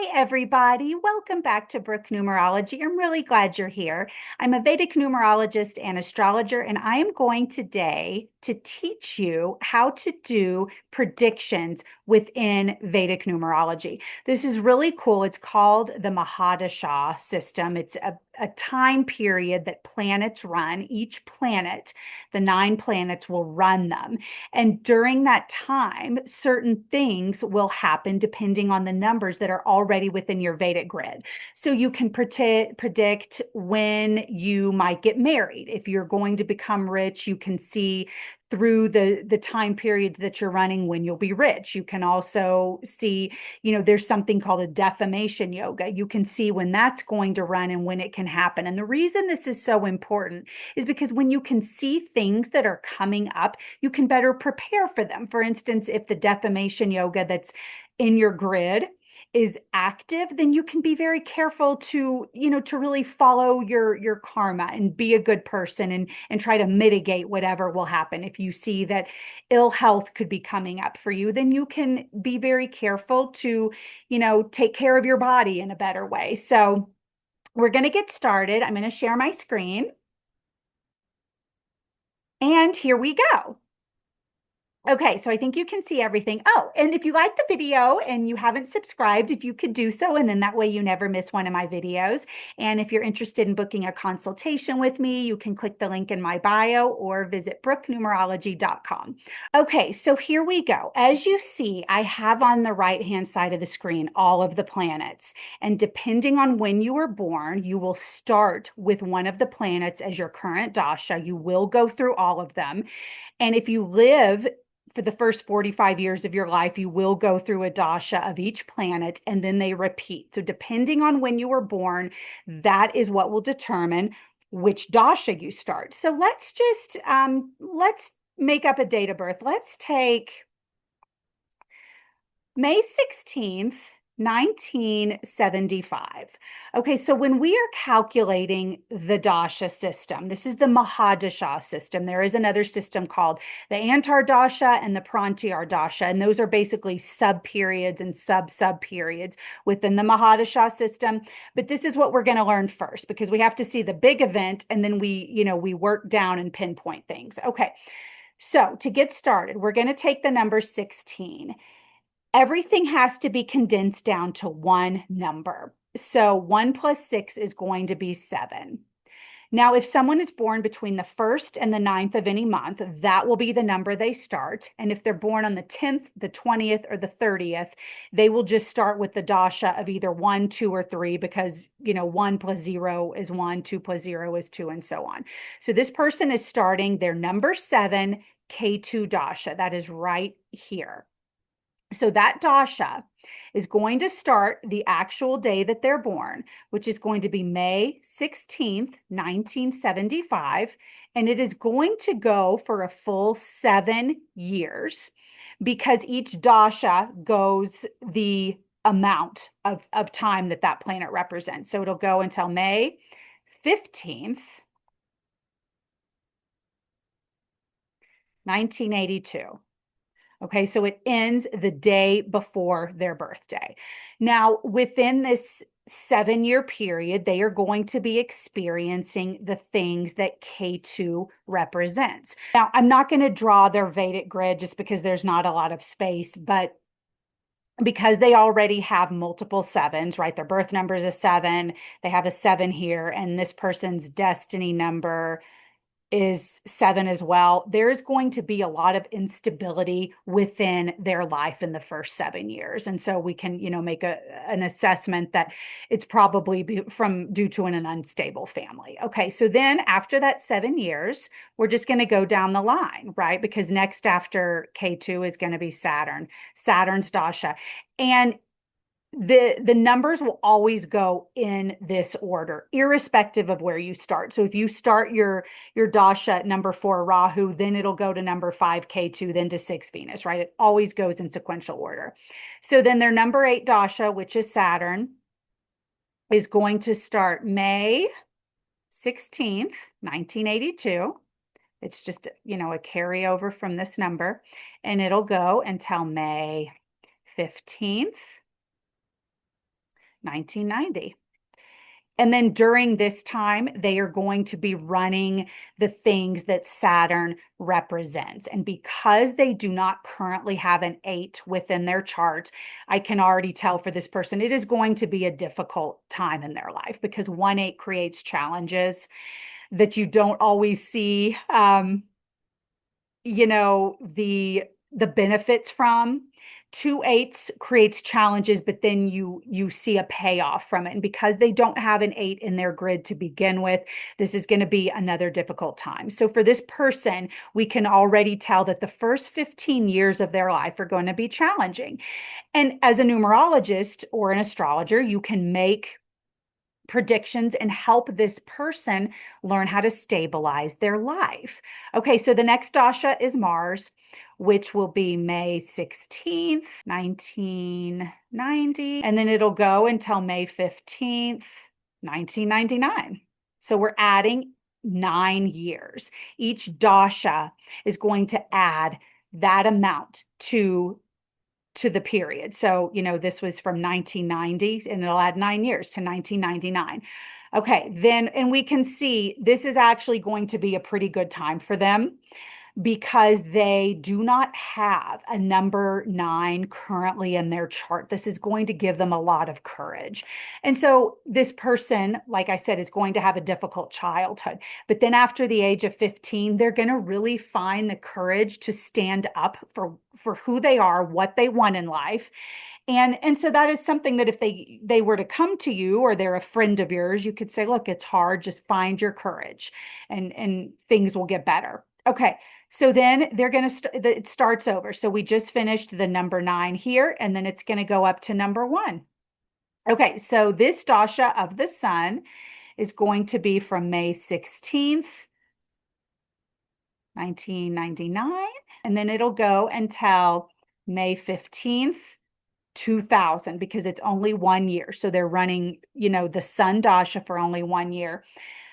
Hi, everybody. Welcome back to Vedic Numerology. I'm really glad you're here. I'm a Vedic numerologist and astrologer, and I am going today to teach you how to do predictions within Vedic numerology. This is really cool. It's called the Mahadasha system. It's a time period that planets run. Each planet, the 9 planets, will run them. And during that time, certain things will happen depending on the numbers that are already within your Vedic grid. So you can predict when you might get married. If you're going to become rich, you can see through the time periods that you're running when you'll be rich. You can also see, there's something called a defamation yoga. You can see when that's going to run and when it can happen. And the reason this is so important is because when you can see things that are coming up, you can better prepare for them. For instance, if the defamation yoga that's in your grid is active, then you can be very careful to really follow your karma and be a good person and try to mitigate whatever will happen. If you see that ill health could be coming up for you, then you can be very careful to take care of your body in a better way. So we're going to get started. I'm going to share my screen, and here we go. Okay, so I think you can see everything. Oh, and if you like the video and you haven't subscribed, if you could do so, and then that way you never miss one of my videos. And if you're interested in booking a consultation with me, you can click the link in my bio or visit brooknumerology.com. Okay, so here we go. As you see, I have on the right-hand side of the screen all of the planets. And depending on when you were born, you will start with one of the planets as your current dasha. You will go through all of them. And if you live for the first 45 years of your life, you will go through a dasha of each planet, and then they repeat. So depending on when you were born, that is what will determine which dasha you start. So let's make up a date of birth. Let's take May 16th, 1975. Okay, so when we are calculating the dasha system, this is the Mahadasha system. There is another system called the Antar dasha and the Prantyar dasha, and those are basically sub-periods and sub-periods within the Mahadasha system. But this is what we're going to learn first, because we have to see the big event, and then we work down and pinpoint things. Okay, so to get started, we're going to take the number 16. Everything has to be condensed down to one number. So 1 plus 6 is going to be 7. Now, if someone is born between the 1st and the 9th of any month, that will be the number they start. And if they're born on the 10th, the 20th, or the 30th, they will just start with the dasha of either 1, 2, or 3, because 1 plus 0 is 1, 2 plus 0 is 2, and so on. So this person is starting their number 7 K2 dasha. That is right here. So that dasha is going to start the actual day that they're born, which is going to be May 16th, 1975. And it is going to go for a full 7 years, because each dasha goes the amount of time that planet represents. So it'll go until May 15th, 1982. Okay, so it ends the day before their birthday. Now, within this 7-year period, they are going to be experiencing the things that K2 represents. Now, I'm not going to draw their Vedic grid just because there's not a lot of space, but because they already have multiple 7s, right? Their birth number is a 7. They have a 7 here, and this person's destiny number is 7 as well. There is going to be a lot of instability within their life in the first 7 years. And so we can, make an assessment that it's probably due to an unstable family. Okay, so then after that 7 years, we're just going to go down the line, right? Because next after K2 is going to be Saturn's dasha. And the numbers will always go in this order, irrespective of where you start. So if you start your dasha at number 4 Rahu, then it'll go to number 5 K2, then to 6 Venus, right? It always goes in sequential order. So then their number 8 dasha, which is Saturn, is going to start May 16th, 1982. It's just, a carryover from this number, and it'll go until May 15th, 1990. And then during this time, they are going to be running the things that Saturn represents. And because they do not currently have an 8 within their chart, I can already tell for this person, it is going to be a difficult time in their life because 1/8 creates challenges that you don't always see, the benefits from. 2/8 creates challenges, but then you see a payoff from it. And because they don't have an 8 in their grid to begin with, this is going to be another difficult time. So for this person, we can already tell that the first 15 years of their life are going to be challenging. And as a numerologist or an astrologer, you can make predictions and help this person learn how to stabilize their life. Okay, so the next dasha is Mars, which will be May 16th, 1990, and then it'll go until May 15th, 1999. So we're adding 9 years. Each dasha is going to add that amount to the period. So, this was from 1990 and it'll add 9 years to 1999. Okay, then, and we can see this is actually going to be a pretty good time for them because they do not have a number 9 currently in their chart. This is going to give them a lot of courage. And so this person, like I said, is going to have a difficult childhood. But then after the age of 15, they're going to really find the courage to stand up for who they are, what they want in life. And so that is something that if they were to come to you or they're a friend of yours, you could say, look, it's hard, just find your courage and things will get better. Okay. So then they're going to it starts over. So we just finished the number 9 here, and then it's going to go up to number 1. Okay, so this dasha of the sun is going to be from May 16th, 1999, and then it'll go until May 15th, 2000, because it's only 1 year. So they're running, the sun dasha for only 1 year.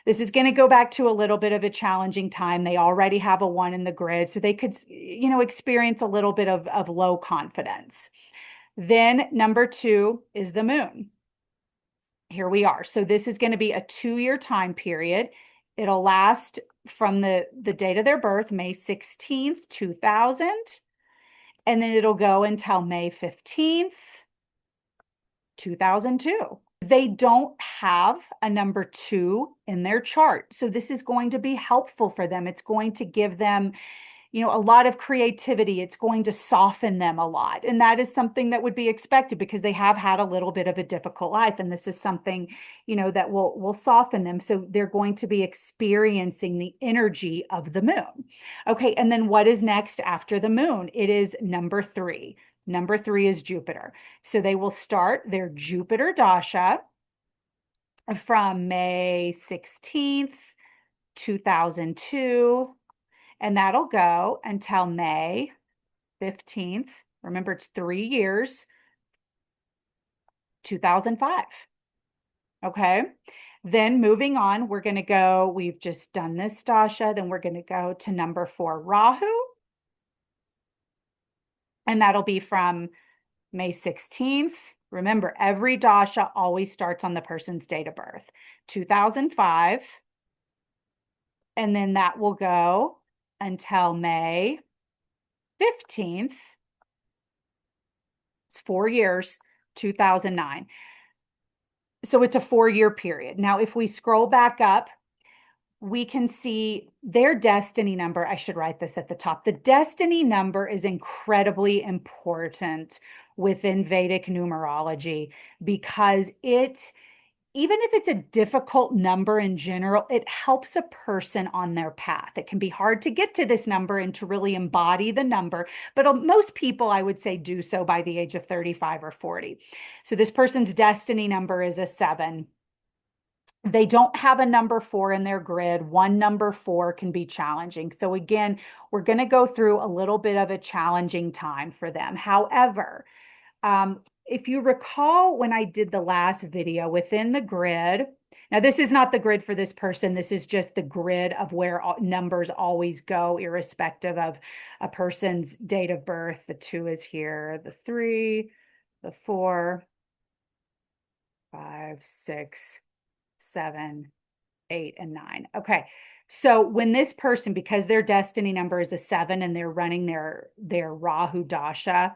This is going to go back to a little bit of a challenging time. They already have a 1 in the grid, so they could, experience a little bit of low confidence. Then number 2 is the moon. Here we are. So this is going to be a 2-year time period. It'll last from the date of their birth, May 16th, 2000, and then it'll go until May 15th, 2002. They don't have a number 2 in their chart. So this is going to be helpful for them. It's going to give them, a lot of creativity. It's going to soften them a lot. And that is something that would be expected because they have had a little bit of a difficult life. And this is something, that will soften them. So they're going to be experiencing the energy of the moon. Okay. And then what is next after the moon? It is number 3. Number 3 is Jupiter. So they will start their Jupiter dasha from May 16th, 2002, and that'll go until May 15th. Remember, it's 3 years, 2005. Okay. Then moving on, we're going to go, we've just done this dasha, then we're going to go to number 4, Rahu. And that'll be from May 16th. Remember, every dasha always starts on the person's date of birth. 2005. And then that will go until May 15th. It's 4 years, 2009. So it's a 4-year period. Now, if we scroll back up, we can see their destiny number. I should write this at the top. The destiny number is incredibly important within Vedic numerology because even if it's a difficult number in general, it helps a person on their path. It can be hard to get to this number and to really embody the number, but most people, I would say, do so by the age of 35 or 40. So this person's destiny number is a 7. They don't have a number 4 in their grid. One number 4 can be challenging. So again, we're going to go through a little bit of a challenging time for them. However, if you recall when I did the last video within the grid, now this is not the grid for this person. This is just the grid of where numbers always go, irrespective of a person's date of birth. The 2 is here, the 3, the 4, 5, 6, 7, 8, and 9. Okay. So when this person, because their destiny number is a 7 and they're running their Rahu Dasha,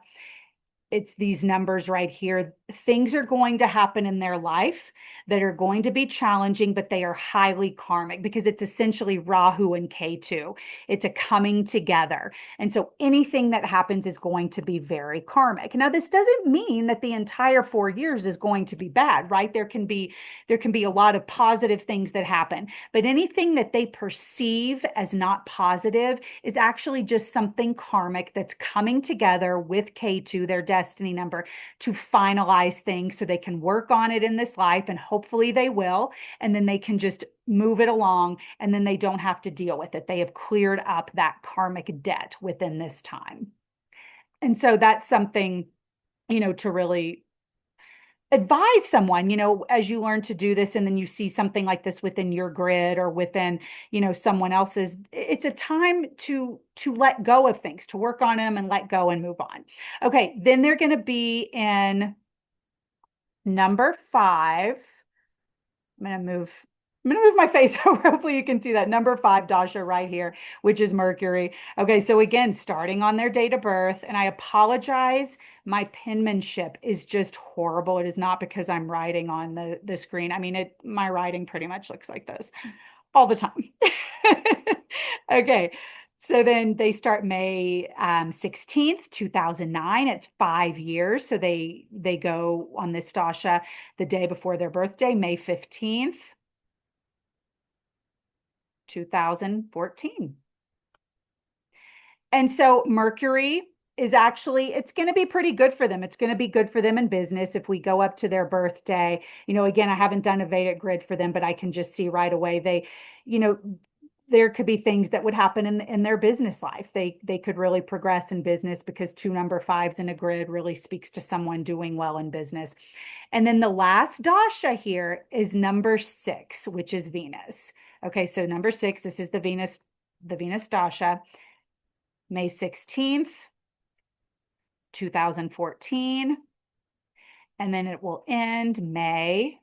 it's these numbers right here. Things are going to happen in their life that are going to be challenging, but they are highly karmic because it's essentially Rahu and Ketu. It's a coming together. And so anything that happens is going to be very karmic. Now, this doesn't mean that the entire 4 years is going to be bad, right? There can be a lot of positive things that happen, but anything that they perceive as not positive is actually just something karmic that's coming together with K2, their destiny number, to finalize things so they can work on it in this life, and hopefully they will, and then they can just move it along, and then they don't have to deal with it. They have cleared up that karmic debt within this time. And so that's something, to really advise someone, as you learn to do this, and then you see something like this within your grid or within, someone else's. It's a time to let go of things, to work on them and let go and move on. Okay, then they're going to be in number 5. I'm going to move my face over. Hopefully you can see that number 5 dasha right here, which is Mercury. Okay, so again, starting on their date of birth, and I apologize, my penmanship is just horrible. It is not because I'm writing on the screen. I mean, my writing pretty much looks like this all the time. Okay, so then they start May 16th, 2009. It's 5 years. So they go on this dasha the day before their birthday, May 15th, 2014. And so Mercury is actually, it's going to be pretty good for them. It's going to be good for them in business if we go up to their birthday. Again, I haven't done a Vedic grid for them, but I can just see right away there could be things that would happen in their business life. They could really progress in business because 2 number 5s in a grid really speaks to someone doing well in business. And then the last dasha here is number 6, which is Venus. Okay, so number 6, this is the Venus dasha, May 16th, 2014. And then it will end May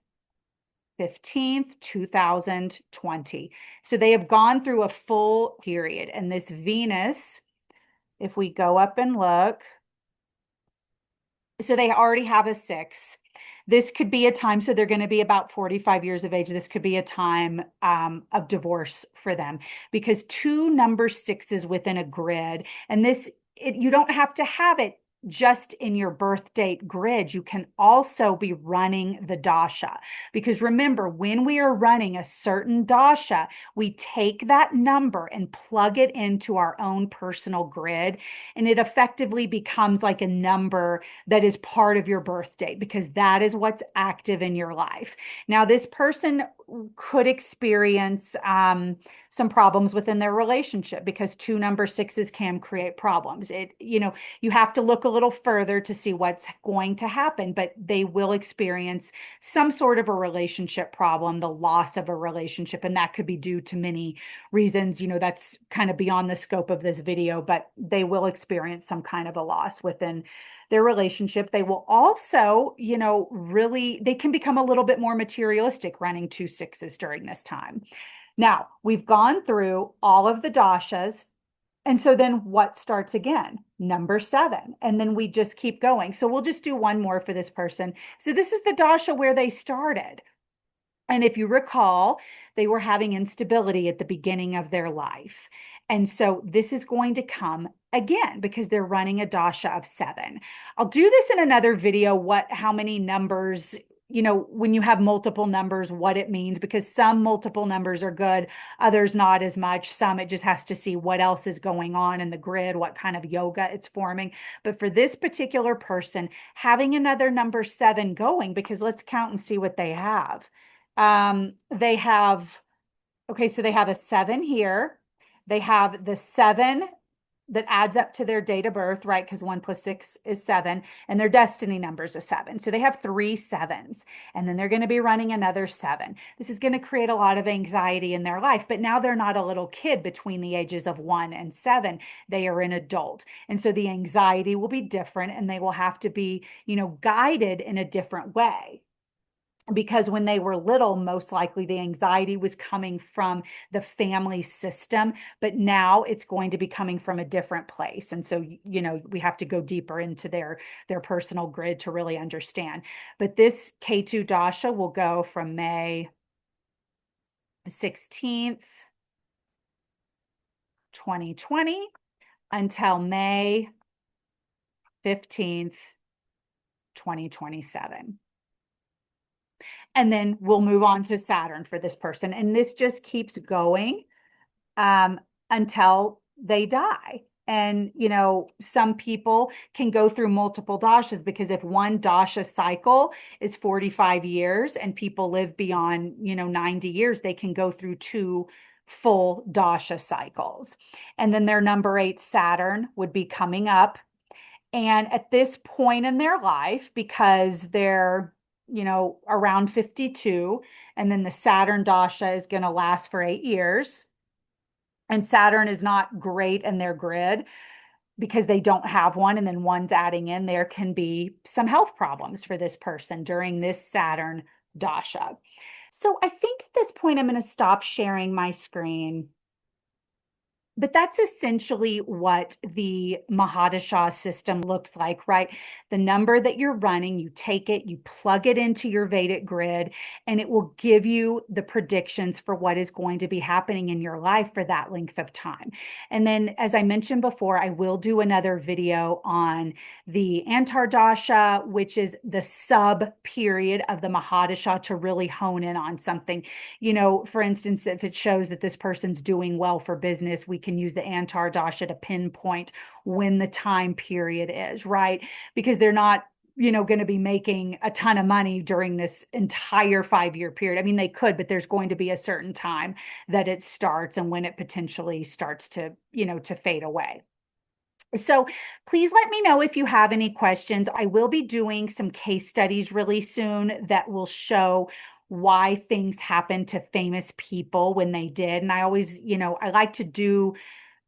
15th, 2020. So they have gone through a full period. And this Venus, if we go up and look, so they already have a 6. This could be a time, so they're going to be about 45 years of age. This could be a time of divorce for them, because 2 number 6s within a grid, and you don't have to have it just in your birth date grid. You can also be running the dasha, because remember, when we are running a certain dasha, we take that number and plug it into our own personal grid, and it effectively becomes like a number that is part of your birth date, because that is what's active in your life. Now, this person could experience some problems within their relationship, because 2 number 6s can create problems. You have to look a little further to see what's going to happen, but they will experience some sort of a relationship problem, the loss of a relationship, and that could be due to many reasons. That's kind of beyond the scope of this video, but they will experience some kind of a loss within their relationship. They will also, they can become a little bit more materialistic running 2 6s during this time. Now, we've gone through all of the dashas. And so then what starts again? Number 7. And then we just keep going. So we'll just do one more for this person. So this is the dasha where they started. And if you recall, they were having instability at the beginning of their life. And so this is going to come again because they're running a dasha of 7. I'll do this in another video, how many numbers, when you have multiple numbers, what it means, because some multiple numbers are good, others not as much. Some it just has to see what else is going on in the grid, what kind of yoga it's forming. But for this particular person, having another number 7 going, because let's count and see what they have. They have a 7 here. They have the 7 that adds up to their date of birth, right? Because 1 + 6 is 7, and their destiny number is a 7. So they have 3 7s, and then they're going to be running another 7. This is going to create a lot of anxiety in their life, but now they're not a little kid between the ages of 1 and 7. They are an adult. And so the anxiety will be different, and they will have to be, guided in a different way. because when they were little, most likely the anxiety was coming from the family system, but now it's going to be coming from a different place. And so, we have to go deeper into their personal grid to really understand. But this K2 dasha will go from May 16th, 2020 until May 15th, 2027. And then we'll move on to Saturn for this person. And this just keeps going until they die. And, some people can go through multiple dashas, because if one dasha cycle is 45 years and people live beyond, 90 years, they can go through 2 full dasha cycles. And then their number 8 Saturn would be coming up. And at this point in their life, because they're, around 52, and then the Saturn dasha is going to last for 8 years. And Saturn is not great in their grid because they don't have one, and then one's adding in, there can be some health problems for this person during this Saturn dasha. So I think at this point, I'm going to stop sharing my screen. But that's essentially what the Mahadasha system looks like, right? The number that you're running, you take it, you plug it into your Vedic grid, and it will give you the predictions for what is going to be happening in your life for that length of time. And then, as I mentioned before, I will do another video on the Antardasha, which is the sub period of the Mahadasha, to really hone in on something. For instance, if it shows that this person's doing well for business, we can use the Antardasha to pinpoint when the time period is, right? Because they're not, going to be making a ton of money during this entire 5-year period. I mean, they could, but there's going to be a certain time that it starts and when it potentially starts to, to fade away. So please let me know if you have any questions. I will be doing some case studies really soon that will show why things happen to famous people when they did. And I always, I like to do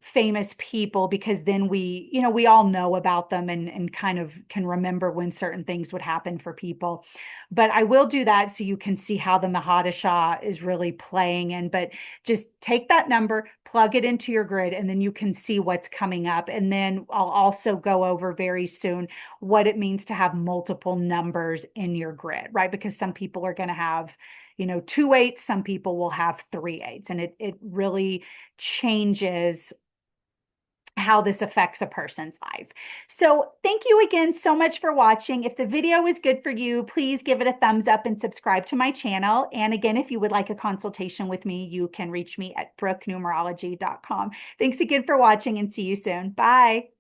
famous people because then we all know about them and kind of can remember when certain things would happen for people. But I will do that so you can see how the Mahadasha is really playing in. But just take that number, plug it into your grid, and then you can see what's coming up. And then I'll also go over very soon what it means to have multiple numbers in your grid, right? Because some people are going to have 2 8s, some people will have 3 8s, and it really changes how this affects a person's life. So thank you again so much for watching. If the video is good for you, please give it a thumbs up and subscribe to my channel. And again, if you would like a consultation with me, you can reach me at brooknumerology.com. Thanks again for watching, and see you soon. Bye.